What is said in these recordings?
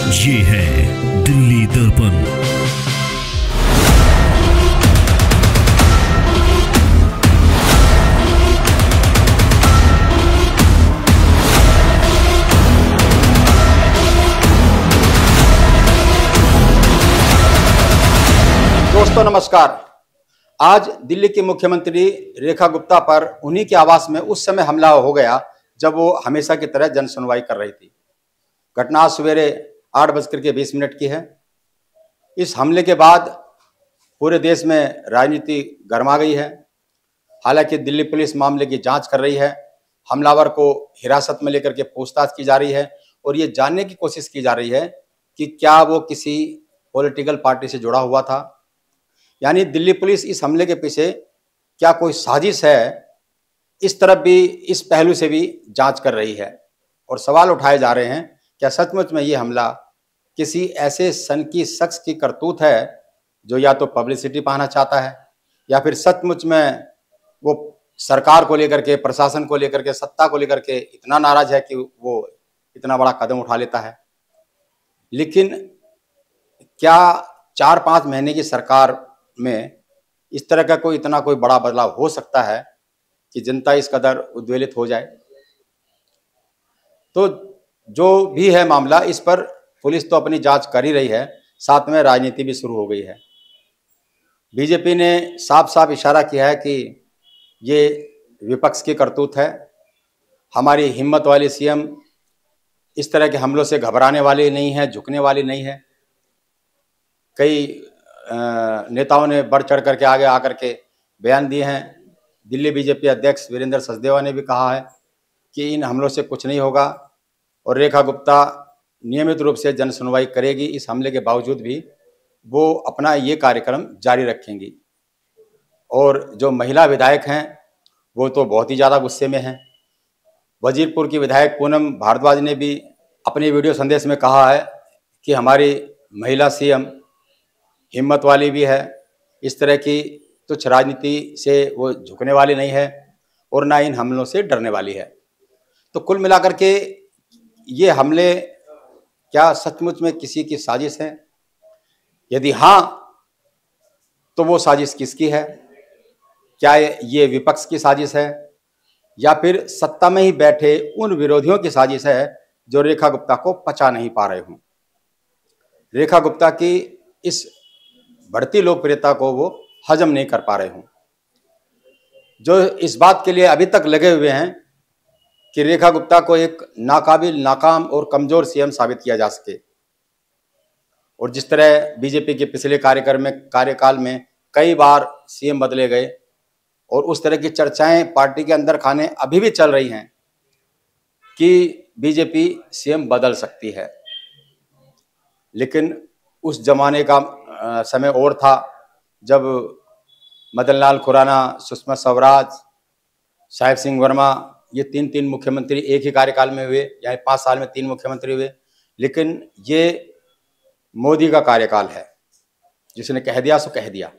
ये है दिल्ली दर्पण। दोस्तों नमस्कार। आज दिल्ली की मुख्यमंत्री रेखा गुप्ता पर उन्हीं के आवास में उस समय हमला हो गया जब वो हमेशा की तरह जन सुनवाई कर रही थी। घटना सवेरे 8:20 की है। इस हमले के बाद पूरे देश में राजनीति गर्मा गई है। हालांकि दिल्ली पुलिस मामले की जांच कर रही है, हमलावर को हिरासत में लेकर के पूछताछ की जा रही है और ये जानने की कोशिश की जा रही है कि क्या वो किसी पॉलिटिकल पार्टी से जुड़ा हुआ था। यानी दिल्ली पुलिस इस हमले के पीछे क्या कोई साजिश है, इस तरफ भी, इस पहलू से भी जांच कर रही है। और सवाल उठाए जा रहे हैं, क्या सचमुच में ये हमला किसी ऐसे सनकी शख्स की करतूत है जो या तो पब्लिसिटी पाना चाहता है या फिर सचमुच में वो सरकार को लेकर के, प्रशासन को लेकर के, सत्ता को लेकर के इतना नाराज है कि वो इतना बड़ा कदम उठा लेता है। लेकिन क्या 4-5 महीने की सरकार में इस तरह का इतना कोई बड़ा बदलाव हो सकता है कि जनता इस कदर उद्वेलित हो जाए? तो जो भी है मामला, इस पर पुलिस तो अपनी जांच कर ही रही है, साथ में राजनीति भी शुरू हो गई है। बीजेपी ने साफ साफ इशारा किया है कि ये विपक्ष की करतूत है। हमारी हिम्मत वाली सीएम इस तरह के हमलों से घबराने वाली नहीं है, झुकने वाली नहीं है। कई नेताओं ने बढ़ चढ़ करके आगे आकर के बयान दिए हैं। दिल्ली बीजेपी अध्यक्ष वीरेंद्र सचदेवा ने भी कहा है कि इन हमलों से कुछ नहीं होगा और रेखा गुप्ता नियमित रूप से जन सुनवाई करेगी। इस हमले के बावजूद भी वो अपना ये कार्यक्रम जारी रखेंगी। और जो महिला विधायक हैं वो तो बहुत ही ज़्यादा गुस्से में हैं। वजीरपुर की विधायक पूनम भारद्वाज ने भी अपने वीडियो संदेश में कहा है कि हमारी महिला सीएम हिम्मत वाली भी है, इस तरह की तुच्छ राजनीति से वो झुकने वाली नहीं है और ना इन हमलों से डरने वाली है। तो कुल मिलाकर के ये हमले क्या सचमुच में किसी की साजिश है? यदि हाँ, तो वो साजिश किसकी है? क्या ये विपक्ष की साजिश है या फिर सत्ता में ही बैठे उन विरोधियों की साजिश है जो रेखा गुप्ता को पचा नहीं पा रहे हों? रेखा गुप्ता की इस बढ़ती लोकप्रियता को वो हजम नहीं कर पा रहे हों, जो इस बात के लिए अभी तक लगे हुए हैं कि रेखा गुप्ता को एक नाकाबिल, नाकाम और कमजोर सीएम साबित किया जा सके। और जिस तरह बीजेपी के पिछले कार्यकाल में कई बार सीएम बदले गए और उस तरह की चर्चाएं पार्टी के अंदर खाने अभी भी चल रही हैं कि बीजेपी सीएम बदल सकती है। लेकिन उस जमाने का समय और था जब मदन लाल खुराना, सुषमा स्वराज, साहिब सिंह वर्मा, ये तीन मुख्यमंत्री एक ही कार्यकाल में हुए, यानी 5 साल में 3 मुख्यमंत्री हुए। लेकिन ये मोदी का कार्यकाल है, जिसने कह दिया सो कह दिया।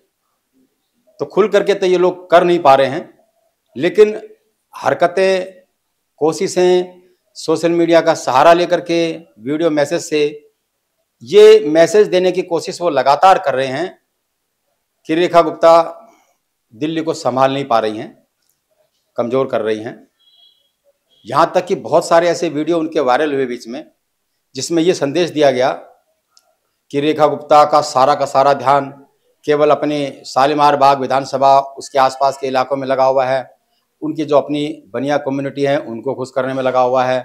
तो खुल करके तो ये लोग कर नहीं पा रहे हैं, लेकिन हरकतें, कोशिशें, सोशल मीडिया का सहारा लेकर के वीडियो मैसेज से ये मैसेज देने की कोशिश वो लगातार कर रहे हैं कि रेखा गुप्ता दिल्ली को संभाल नहीं पा रही हैं, कमजोर कर रही हैं। यहाँ तक कि बहुत सारे ऐसे वीडियो उनके वायरल हुए बीच में, जिसमें ये संदेश दिया गया कि रेखा गुप्ता का सारा ध्यान केवल अपने शालीमार बाग विधानसभा, उसके आसपास के इलाकों में लगा हुआ है। उनकी जो अपनी बनिया कम्युनिटी है उनको खुश करने में लगा हुआ है।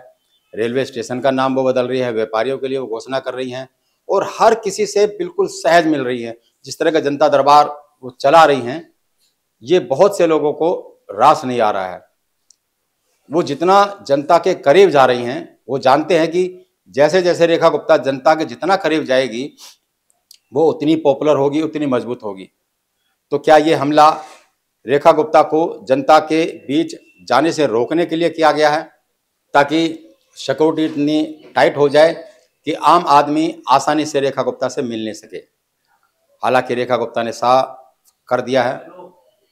रेलवे स्टेशन का नाम वो बदल रही है, व्यापारियों के लिए वो घोषणा कर रही हैं और हर किसी से बिल्कुल सहज मिल रही है। जिस तरह का जनता दरबार वो चला रही हैं, ये बहुत से लोगों को रास नहीं आ रहा है। वो जितना जनता के करीब जा रही हैं, वो जानते हैं कि जैसे जैसे रेखा गुप्ता जनता के जितना करीब जाएगी, वो उतनी पॉपुलर होगी, उतनी मजबूत होगी। तो क्या ये हमला रेखा गुप्ता को जनता के बीच जाने से रोकने के लिए किया गया है, ताकि सिक्योरिटी इतनी टाइट हो जाए कि आम आदमी आसानी से रेखा गुप्ता से मिल नहीं सके? हालांकि रेखा गुप्ता ने साफ कर दिया है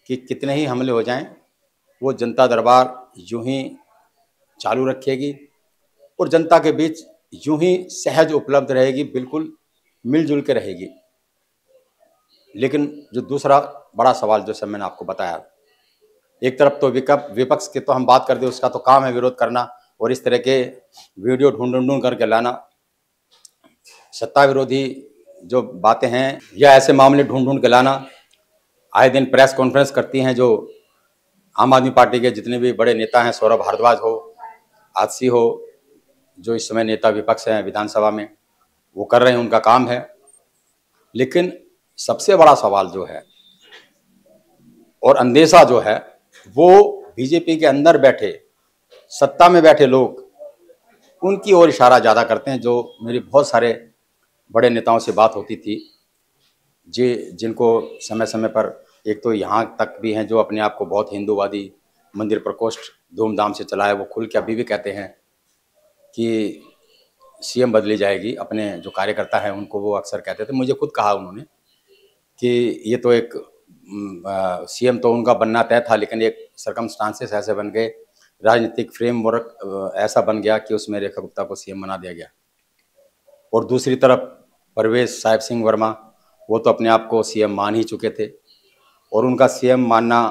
कि कितने ही हमले हो जाएं, वो जनता दरबार यूं ही चालू रखेगी और जनता के बीच यूं ही सहज उपलब्ध रहेगी, बिल्कुल मिलजुल के रहेगी। लेकिन जो दूसरा बड़ा सवाल जो सब मैंने आपको बताया, एक तरफ तो विपक्ष की तो हम बात करते हैं, उसका तो काम है विरोध करना और इस तरह के वीडियो ढूंढ करके लाना। सत्ता विरोधी जो बातें हैं या ऐसे मामले ढूंढ के लाना, आए दिन प्रेस कॉन्फ्रेंस करती हैं जो आम आदमी पार्टी के जितने भी बड़े नेता हैं, सौरभ भारद्वाज हो, आजसी हो, जो इस समय नेता विपक्ष हैं विधानसभा में, वो कर रहे हैं, उनका काम है। लेकिन सबसे बड़ा सवाल जो है और अंदेशा जो है वो बीजेपी के अंदर बैठे, सत्ता में बैठे लोग, उनकी ओर इशारा ज़्यादा करते हैं। जो मेरी बहुत सारे बड़े नेताओं से बात होती थी, जिनको समय समय पर, एक तो यहाँ तक भी हैं जो अपने आप को बहुत हिंदूवादी, मंदिर प्रकोष्ठ धूमधाम से चलाए, वो खुल के अभी भी कहते हैं कि सीएम बदली जाएगी। अपने जो कार्यकर्ता हैं उनको वो अक्सर कहते थे, मुझे खुद कहा उन्होंने कि ये तो एक सीएम तो उनका बनना तय था, लेकिन एक सर्कमस्टांसेस ऐसे बन गए, राजनीतिक फ्रेमवर्क ऐसा बन गया कि उसमें रेखा गुप्ता को सीएम बना दिया गया। और दूसरी तरफ परवेश साहिब सिंह वर्मा, वो तो अपने आप को सीएम मान ही चुके थे और उनका सीएम मानना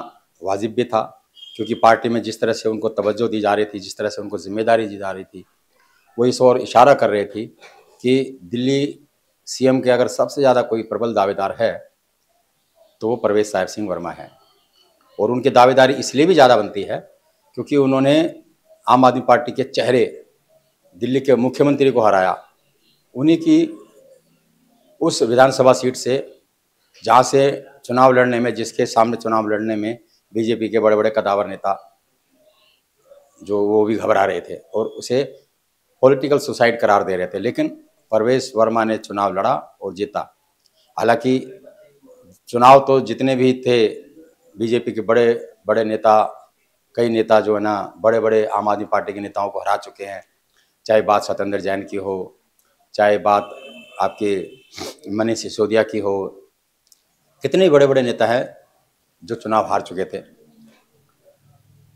वाजिब भी था, क्योंकि पार्टी में जिस तरह से उनको तवज्जो दी जा रही थी, जिस तरह से उनको जिम्मेदारी दी जा रही थी, वो इस ओर इशारा कर रही थी कि दिल्ली सीएम के अगर सबसे ज़्यादा कोई प्रबल दावेदार है तो वो परवेश साहिब सिंह वर्मा है। और उनकी दावेदारी इसलिए भी ज़्यादा बनती है क्योंकि उन्होंने आम आदमी पार्टी के चेहरे, दिल्ली के मुख्यमंत्री को हराया, उन्हीं की उस विधानसभा सीट से जहाँ से चुनाव लड़ने में, जिसके सामने चुनाव लड़ने में बीजेपी के बड़े बड़े कदावर नेता जो वो भी घबरा रहे थे और उसे पॉलिटिकल सुसाइड करार दे रहे थे। लेकिन परवेश वर्मा ने चुनाव लड़ा और जीता। हालांकि चुनाव तो जितने भी थे, बीजेपी के बड़े बड़े नेता, कई नेता जो है ना, बड़े बड़े आम आदमी पार्टी के नेताओं को हरा चुके हैं। चाहे बात सत्येंद्र जैन की हो, चाहे बात आपके मनीष सिसोदिया की हो, कितने बड़े बड़े नेता हैं जो चुनाव हार चुके थे।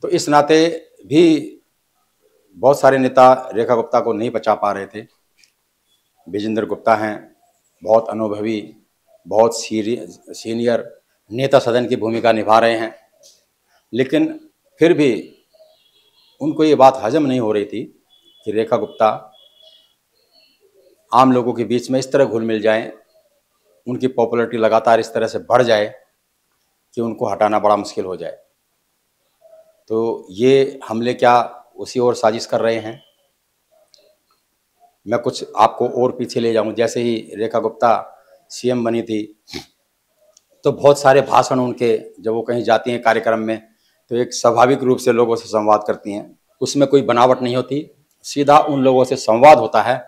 तो इस नाते भी बहुत सारे नेता रेखा गुप्ता को नहीं बचा पा रहे थे। विजेंद्र गुप्ता हैं, बहुत अनुभवी, बहुत सीनियर नेता सदन की भूमिका निभा रहे हैं, लेकिन फिर भी उनको ये बात हजम नहीं हो रही थी कि रेखा गुप्ता आम लोगों के बीच में इस तरह घुल मिल जाएं, उनकी पॉपुलैरिटी लगातार इस तरह से बढ़ जाए कि उनको हटाना बड़ा मुश्किल हो जाए। तो ये हमले क्या उसी ओर साजिश कर रहे हैं? मैं कुछ आपको और पीछे ले जाऊं। जैसे ही रेखा गुप्ता सीएम बनी थी तो बहुत सारे भाषण उनके, जब वो कहीं जाती हैं कार्यक्रम में, तो एक स्वाभाविक रूप से लोगों से संवाद करती हैं। उसमें कोई बनावट नहीं होती, सीधा उन लोगों से संवाद होता है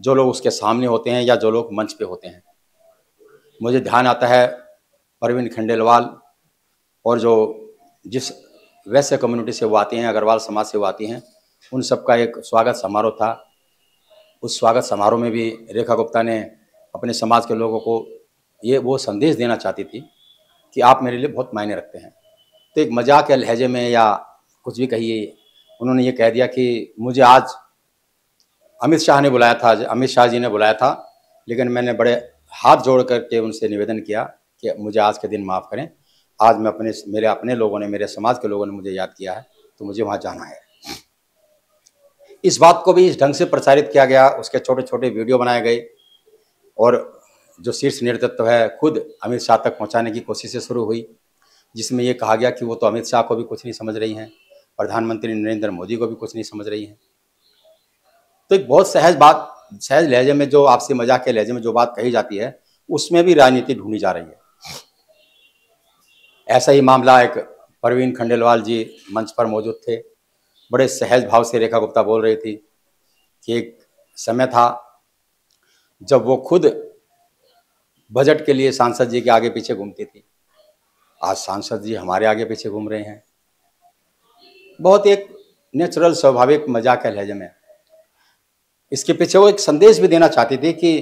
जो लोग उसके सामने होते हैं या जो लोग मंच पे होते हैं। मुझे ध्यान आता है परवीन खंडेलवाल और जो जिस वैश्य कम्युनिटी से वो आती हैं, अग्रवाल समाज से वो आती हैं, उन सबका एक स्वागत समारोह था। उस स्वागत समारोह में भी रेखा गुप्ता ने अपने समाज के लोगों को ये वो संदेश देना चाहती थी कि आप मेरे लिए बहुत मायने रखते हैं। तो एक मजाक या लहजे में या कुछ भी कहिए, उन्होंने ये कह दिया कि मुझे आज अमित शाह ने बुलाया था, अमित शाह जी ने बुलाया था, लेकिन मैंने बड़े हाथ जोड़ करके उनसे निवेदन किया कि मुझे आज के दिन माफ़ करें। आज मैं मेरे अपने लोगों ने, मेरे समाज के लोगों ने मुझे याद किया है, तो मुझे वहाँ जाना है। इस बात को भी इस ढंग से प्रचारित किया गया, उसके छोटे छोटे वीडियो बनाए गए और जो शीर्ष नेतृत्व है खुद अमित शाह तक पहुँचाने की कोशिशें शुरू हुई, जिसमें ये कहा गया कि वो तो अमित शाह को भी कुछ नहीं समझ रही हैं, प्रधानमंत्री नरेंद्र मोदी को भी कुछ नहीं समझ रही हैं। तो एक बहुत सहज बात, सहज लहजे में, जो आपसे मजाक के लहजे में जो बात कही जाती है, उसमें भी राजनीति ढूंढी जा रही है। ऐसा ही मामला एक परवीन खंडेलवाल जी मंच पर मौजूद थे, बड़े सहज भाव से रेखा गुप्ता बोल रही थी कि एक समय था जब वो खुद बजट के लिए सांसद जी के आगे पीछे घूमती थी, आज सांसद जी हमारे आगे पीछे घूम रहे हैं। बहुत एक नेचुरल, स्वाभाविक मजाक के लहजे में। इसके पीछे वो एक संदेश भी देना चाहती थी कि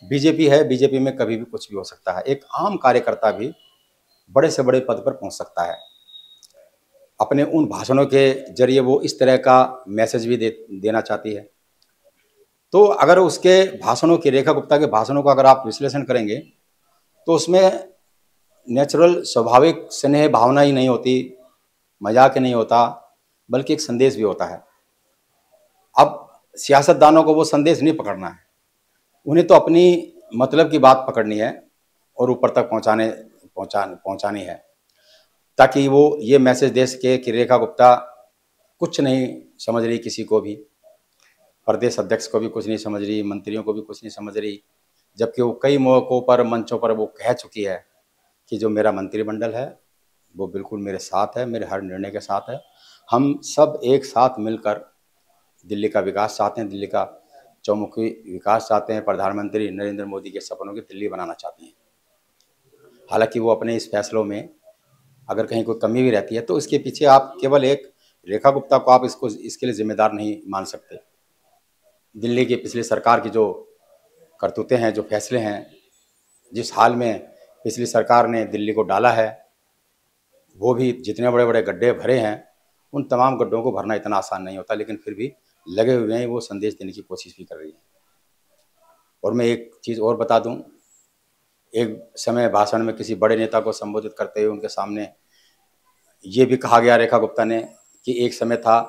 बीजेपी है, बीजेपी में कभी भी कुछ भी हो सकता है। एक आम कार्यकर्ता भी बड़े से बड़े पद पर पहुंच सकता है। अपने उन भाषणों के जरिए वो इस तरह का मैसेज भी देना चाहती है। तो अगर उसके भाषणों की, रेखा गुप्ता के भाषणों का अगर आप विश्लेषण करेंगे तो उसमें नेचुरल स्वाभाविक स्नेह भावना ही नहीं होती, मजाक ही नहीं होता, बल्कि एक संदेश भी होता है। अब सियासतदानों को वो संदेश नहीं पकड़ना है, उन्हें तो अपनी मतलब की बात पकड़नी है और ऊपर तक पहुंचानी है, ताकि वो ये मैसेज दे सके कि रेखा गुप्ता कुछ नहीं समझ रही, किसी को भी, प्रदेश अध्यक्ष को भी कुछ नहीं समझ रही, मंत्रियों को भी कुछ नहीं समझ रही, जबकि वो कई मौकों पर, मंचों पर वो कह चुकी है कि जो मेरा मंत्रिमंडल है वो बिल्कुल मेरे साथ है, मेरे हर निर्णय के साथ है। हम सब एक साथ मिलकर दिल्ली का विकास चाहते हैं, दिल्ली का चौमुखी विकास चाहते हैं, प्रधानमंत्री नरेंद्र मोदी के सपनों की दिल्ली बनाना चाहते हैं। हालांकि वो अपने इस फैसलों में अगर कहीं कोई कमी भी रहती है तो इसके पीछे आप केवल एक रेखा गुप्ता को आप इसके लिए जिम्मेदार नहीं मान सकते। दिल्ली की पिछली सरकार की जो करतूतें हैं, जो फैसले हैं, जिस हाल में पिछली सरकार ने दिल्ली को डाला है, वो भी जितने बड़े बड़े गड्ढे भरे हैं, उन तमाम गड्ढों को भरना इतना आसान नहीं होता, लेकिन फिर भी लगे हुए हैं, वो संदेश देने की कोशिश भी कर रही है। और मैं एक चीज़ और बता दूं, एक समय भाषण में किसी बड़े नेता को संबोधित करते हुए उनके सामने ये भी कहा गया रेखा गुप्ता ने कि एक समय था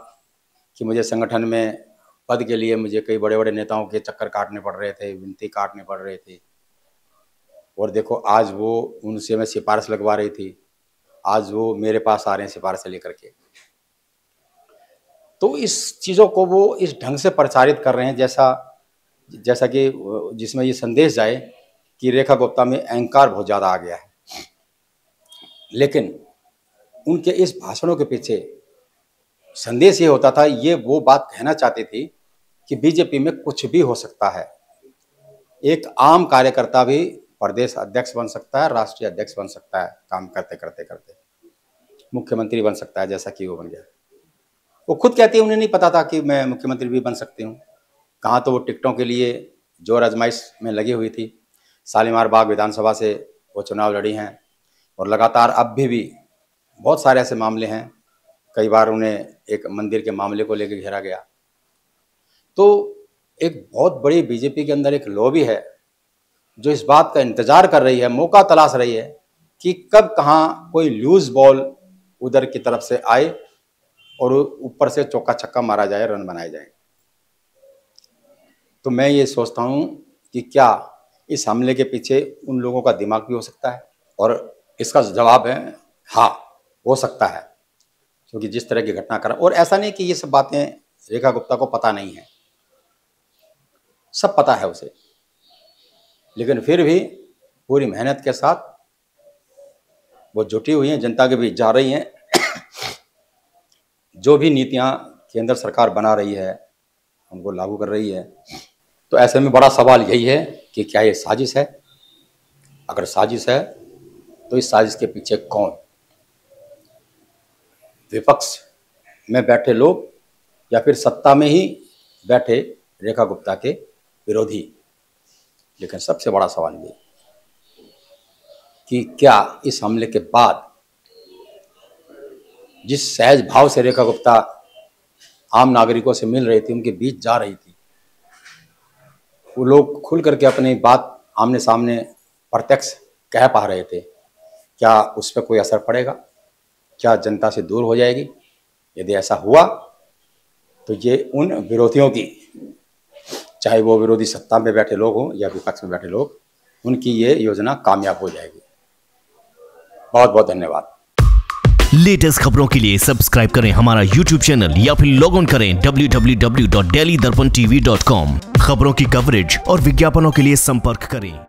कि मुझे संगठन में पद के लिए मुझे कई बड़े बड़े नेताओं के चक्कर काटने पड़ रहे थे, विनती काटने पड़ रहे थे, और देखो आज वो उनसे मैं सिफारिश लगवा रही थी, आज वो मेरे पास आ रहे हैं सिफारिश लेकर के। तो इस चीज़ों को वो इस ढंग से प्रचारित कर रहे हैं जैसा कि जिसमें ये संदेश जाए कि रेखा गुप्ता में अहंकार बहुत ज़्यादा आ गया है। लेकिन उनके इस भाषणों के पीछे संदेश ये होता था, ये वो बात कहना चाहती थी कि बीजेपी में कुछ भी हो सकता है। एक आम कार्यकर्ता भी प्रदेश अध्यक्ष बन सकता है, राष्ट्रीय अध्यक्ष बन सकता है, काम करते करते मुख्यमंत्री बन सकता है, जैसा कि वो बन गया। वो खुद कहती है उन्हें नहीं पता था कि मैं मुख्यमंत्री भी बन सकती हूँ। कहाँ तो वो टिकटों के लिए जोर आजमाइश में लगी हुई थी। शालीमार बाग विधानसभा से वो चुनाव लड़ी हैं और लगातार अब भी बहुत सारे ऐसे मामले हैं, कई बार उन्हें एक मंदिर के मामले को लेकर घेरा गया। तो एक बहुत बड़ी बीजेपी के अंदर एक लॉबी है जो इस बात का इंतजार कर रही है, मौका तलाश रही है कि कब कहाँ कोई लूज बॉल उधर की तरफ से आए और ऊपर से चौका छक्का मारा जाए, रन बनाए जाए। तो मैं ये सोचता हूँ कि क्या इस हमले के पीछे उन लोगों का दिमाग भी हो सकता है, और इसका जवाब है हाँ, हो सकता है, क्योंकि जिस तरह की घटना करा, और ऐसा नहीं कि ये सब बातें रेखा गुप्ता को पता नहीं है, सब पता है उसे, लेकिन फिर भी पूरी मेहनत के साथ वो जुटी हुई हैं, जनता के बीच जा रही हैं। जो भी नीतियां केंद्र सरकार बना रही है उनको लागू कर रही है। तो ऐसे में बड़ा सवाल यही है कि क्या ये साजिश है? अगर साजिश है तो इस साजिश के पीछे कौन? विपक्ष में बैठे लोग या फिर सत्ता में ही बैठे रेखा गुप्ता के विरोधी? लेकिन सबसे बड़ा सवाल ये कि क्या इस हमले के बाद जिस सहज भाव से रेखा गुप्ता आम नागरिकों से मिल रही थी, उनके बीच जा रही थी, वो लोग खुल करके अपनी बात आमने सामने प्रत्यक्ष कह पा रहे थे, क्या उस पर कोई असर पड़ेगा? क्या जनता से दूर हो जाएगी? यदि ऐसा हुआ तो ये उन विरोधियों की, चाहे वो विरोधी सत्ता में बैठे लोग हों या विपक्ष में बैठे लोग, उनकी ये योजना कामयाब हो जाएगी। बहुत बहुत धन्यवाद। लेटेस्ट खबरों के लिए सब्सक्राइब करें हमारा YouTube चैनल या फिर लॉग इन करें www.delhidarpantv.com। खबरों की कवरेज और विज्ञापनों के लिए संपर्क करें।